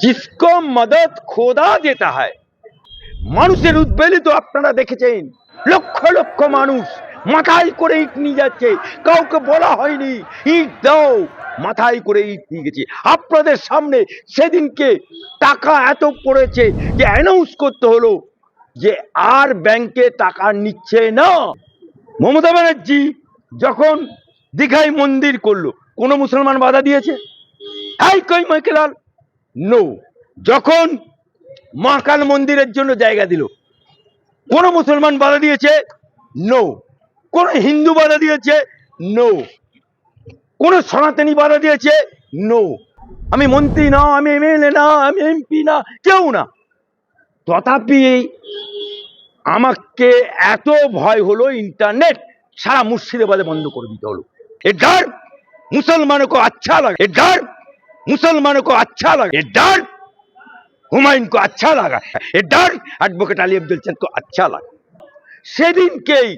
जिसको मदद खोदा देता है মানুষের উদ্বেলিত আপনারা দেখেছেন লক্ষ লক্ষ মানুষ মাথায় করে ইট নিয়ে যাচ্ছে কাউকে বলা হয়নি ইট দাও মাথায় করে ইট নিয়ে গেছে আপনাদের সামনে সেদিনকে টাকা এত পড়েছে যে অ্যানাউন্স করতে হলো যে আর ব্যাংকে টাকা নিচ্ছে না মমতা ব্যানার্জি যখন দীঘায় মন্দির করলো কোনো মুসলমান বাধা দিয়েছে হাই কই মাইকেলাল নো যখন মহাকাল মন্দিরের জন্য জায়গা দিল কোন মুসলমান বাধা দিয়েছে নো কোন হিন্দু বাধা দিয়েছে নো কোন সনাতনী বাধা দিয়েছে নো আমি মন্ত্রী না আমি এমএলএ না আমি এমপি না কেউ না তথাপি আমাকে এত ভয় হলো इंटरनेट सारा मुर्शिदाबादे बंद कर दिते हलो ये डर मुसलमानों को अच्छा लगा ये डर मुसलमानों को अच्छा लगा ये डर हुमायूं को अच्छा लगा ये डर एडवोकेट अली अब्दुल चंद को अच्छा लगा সেদিনকেই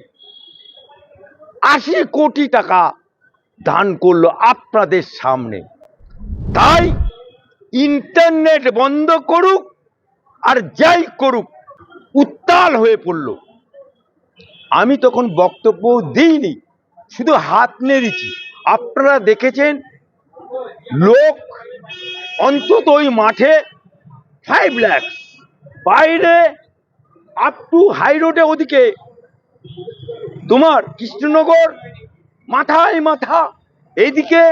80 কোটি টাকা দান করলো আপনাদের সামনে তাই ইন্টারনেট বন্ধ করুক আর যাই করুক উত্তাল হয়ে পড়লো আমি তখন বক্তব্য দিইনি শুধু হাত নেড়েছি আপনারা দেখেছেন লোক অন্তত ওই মাঠে 5 লাখ বাইরে আপ টু হাই রোডে ওদিকে তোমার কৃষ্ণনগর মাথায় মাথা এইদিকে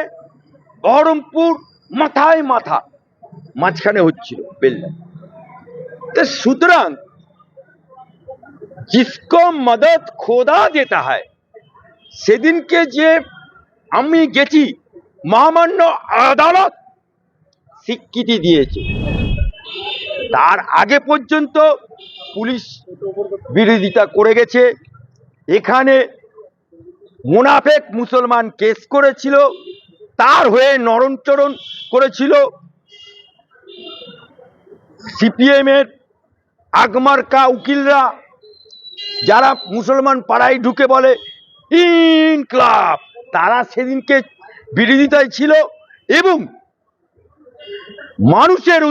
বহরমপুর মাথায় মাথা মাঝখানে হচ্ছিল বেল্লা তো সুতরাং जिसको मदद खोदा देता है সেদিনকে যে আমি গেছি মহামান্য আদালত স্বীকৃতি দিয়েছে তার আগে পর্যন্ত পুলিশ বিরোধিতা করে গেছে এখানে মুনাফেক মুসলমান কেস করেছিল তার হয়ে নরমচরণ করেছিল সিপিএম এর আগমার্কা উকিলরা যারা মুসলমান পাড়ায় ঢুকে বলে ইনকলাব তারা সেদিনকে বিরোধিতায় ছিল এবং মানুষের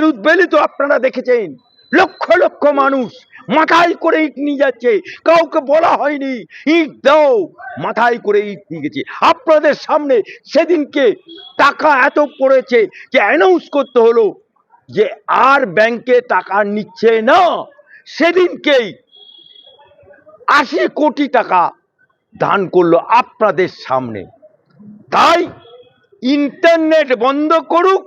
উদ্বেলিত আপনারা দেখেছেন লক্ষ লক্ষ মানুষ মাথায় করে ইট নিয়ে যাচ্ছে কাউকে বলা হয়নি ইট দাও মাথায় করে ইট নিয়ে গেছে আপনাদের সামনে সেদিনকে টাকা এত পড়েছে যে অ্যানাউন্স করতে হলো যে আর ব্যাংকে টাকা নিচ্ছে না সেদিনকেই 80 কোটি টাকা দান করলো আপনাদের সামনে তাই ইন্টারনেট বন্ধ করুক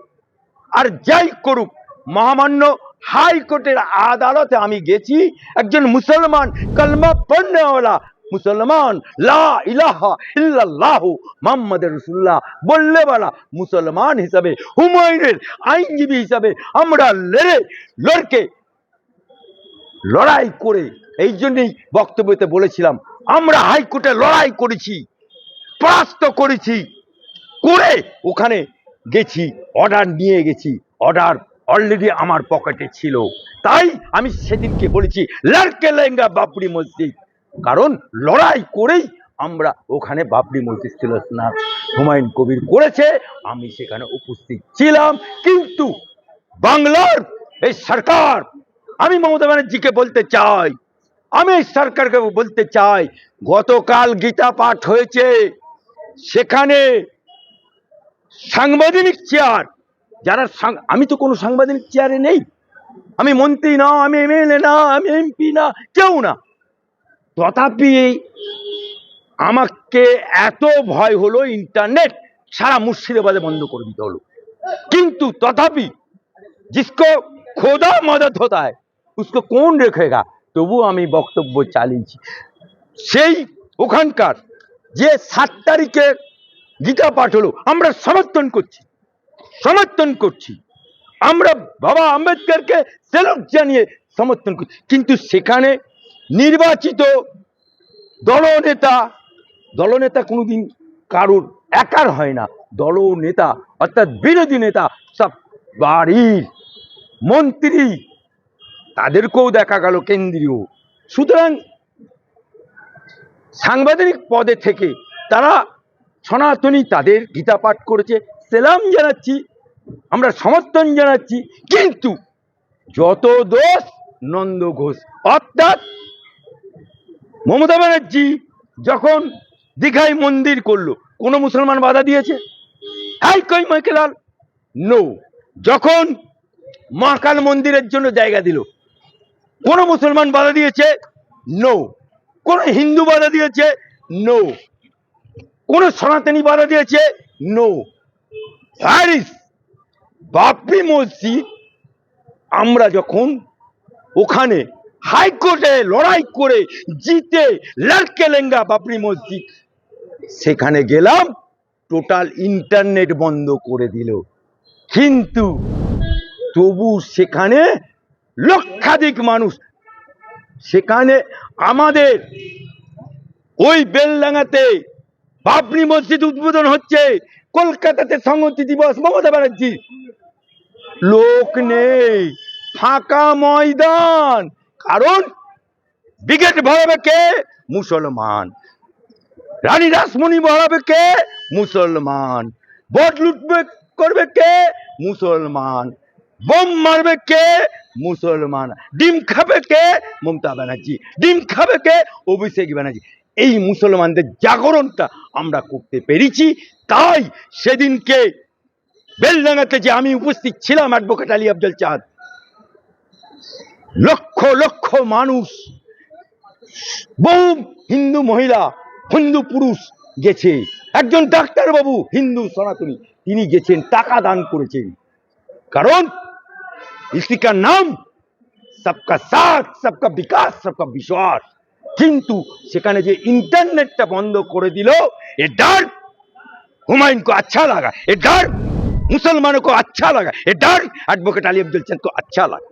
আর যাই করুক মহামান্য হাইকোর্টের আদালতে আমি গেছি একজন মুসলমান কলমা পড়নেওয়ালা মুসলমান লা ইলাহা ইল্লাল্লাহ মুহাম্মাদুর রাসূলুল্লাহ বললে वाला মুসলমান হিসাবে হুমায়ুনের আইনজীবী হিসাবে আমরা লড়কে লড়াই করে এই জন্যই বক্তব্যতে বলেছিলাম আমরা হাইকোর্টে লড়াই করেছি পরাস্ত করেছি করে ওখানে গেছি অর্ডার নিয়ে গেছি অর্ডার অলরেডি আমার পকেটে ছিল তাই আমি সেদিনকে বলেছি লড়কে লেঙ্গা বাবরি মসজিদ কারণ লড়াই করেই আমরা ওখানে বাবরি মসজিদ ছিল না হুমায়ুন কবির করেছে আমি সেখানে উপস্থিত ছিলাম কিন্তু বাংলার এই সরকার আমি মমতা ব্যানার্জিকে বলতে চাই আমি সরকারকে বলতে চাই গতকাল গীতা পাঠ হয়েছে সেখানে সাংবিধানিক চেয়ার যারা আমি তো কোনো সাংবিধানিক চেয়ারে নেই আমি মন্ত্রী না আমি এমএলএ না আমি এমপি না কেউ না তথাপি আমাকে এত ভয় হলো इंटरनेट सारा मुर्शिदाबादे बंद कर दिते हलो किंतु तथापि जिसको खोदा मदद होता है उसको कौन रखेगा तबु आमी बक्तव्य चालिয়েছি সেই ওখানকার যে 7 তারিখে গীতা পাঠ হলো আমরা সমর্থন করছি আমরা বাবা আম্বেদকরকে সেলুট জানিয়ে সমর্থন করছি কিন্তু সেখানে নির্বাচিত দলনেতা কোনোদিন কারোর একার হয় না দলনেতা অর্থাৎ বিরোধী নেতা সব বাড়ির মন্ত্রী তাদেরকেও দেখা গেল কেন্দ্রীয় সুতরাং সাংবিধানিক পদে থেকে তারা সনাতনী তাদের গীতা পাঠ করেছে সেলাম জানাচ্ছি আমরা সমর্থন জানাচ্ছি, কিন্তু যত দোষ নন্দ ঘোষ। অর্থাৎ মমতা ব্যানার্জি যখন দীঘায় মন্দির করলো, কোন মুসলমান বাধা দিয়েছে? হাই কই মাইকেলাল, নো। যখন মহাকাল মন্দিরের জন্য জায়গা দিল, কোন মুসলমান বাধা দিয়েছে? নো। কোন হিন্দু বাধা দিয়েছে? নো। কোন সনাতনী বাধা দিয়েছে? নো। হ্যারিস বাবরি মসজিদ, আমরা যখন ওখানে হাইকোর্টে লড়াই করে জিতে লড়কে লেঙ্গা বাবরি মসজিদ, সেখানে গেলাম, টোটাল ইন্টারনেট বন্ধ করে দিল। কিন্তু তবু সেখানে লক্ষাধিক মানুষ, সেখানে আমাদের ওই বেলডাঙ্গাতে বাবরি মসজিদ উদ্বোধন হচ্ছে, কলকাতাতে সংহতি দিবস, মমতা ব্যানার্জি, লোক নেই, ফাঁকা ময়দান। কারণ ব্রিগেড ভরাবে কে? মুসলমান। রানী রাসমণি ভরাবে কে? মুসলমান। ভোট লুটবে করবে কে? মুসলমান। বোম মারবে কে? মুসলমান। ডিম খাবে কে? মমতা ব্যানার্জি। ডিম খাবে কে? অভিষেক ব্যানার্জি। এই মুসলমানদের জাগরণটা আমরা করতে পেরেছি। তাই সেদিনকে বেলডাঙ্গাতে যে আমি উপস্থিত ছিলাম, অ্যাডভোকেট আলী আফজল চাঁদ, লক্ষ লক্ষ মানুষ, বহু হিন্দু মহিলা, হিন্দু পুরুষ গেছে, একজন ডাক্তার বাবু হিন্দু সনাতনী, তিনি গেছেন, টাকা দান করেছেন। কারণ ইসিকা নাম সবকা সাথ, সবকা বিকাশ, সবকা বিশ্বাস। কিন্তু সেখানে যে इंटरनेटটা বন্ধ করে দিল, ये डर हुमायूं को अच्छा लगा, ये डर मुसलमानों को अच्छा लगा, ये डर एडवोकेट अली अफजल चंद को अच्छा लगा।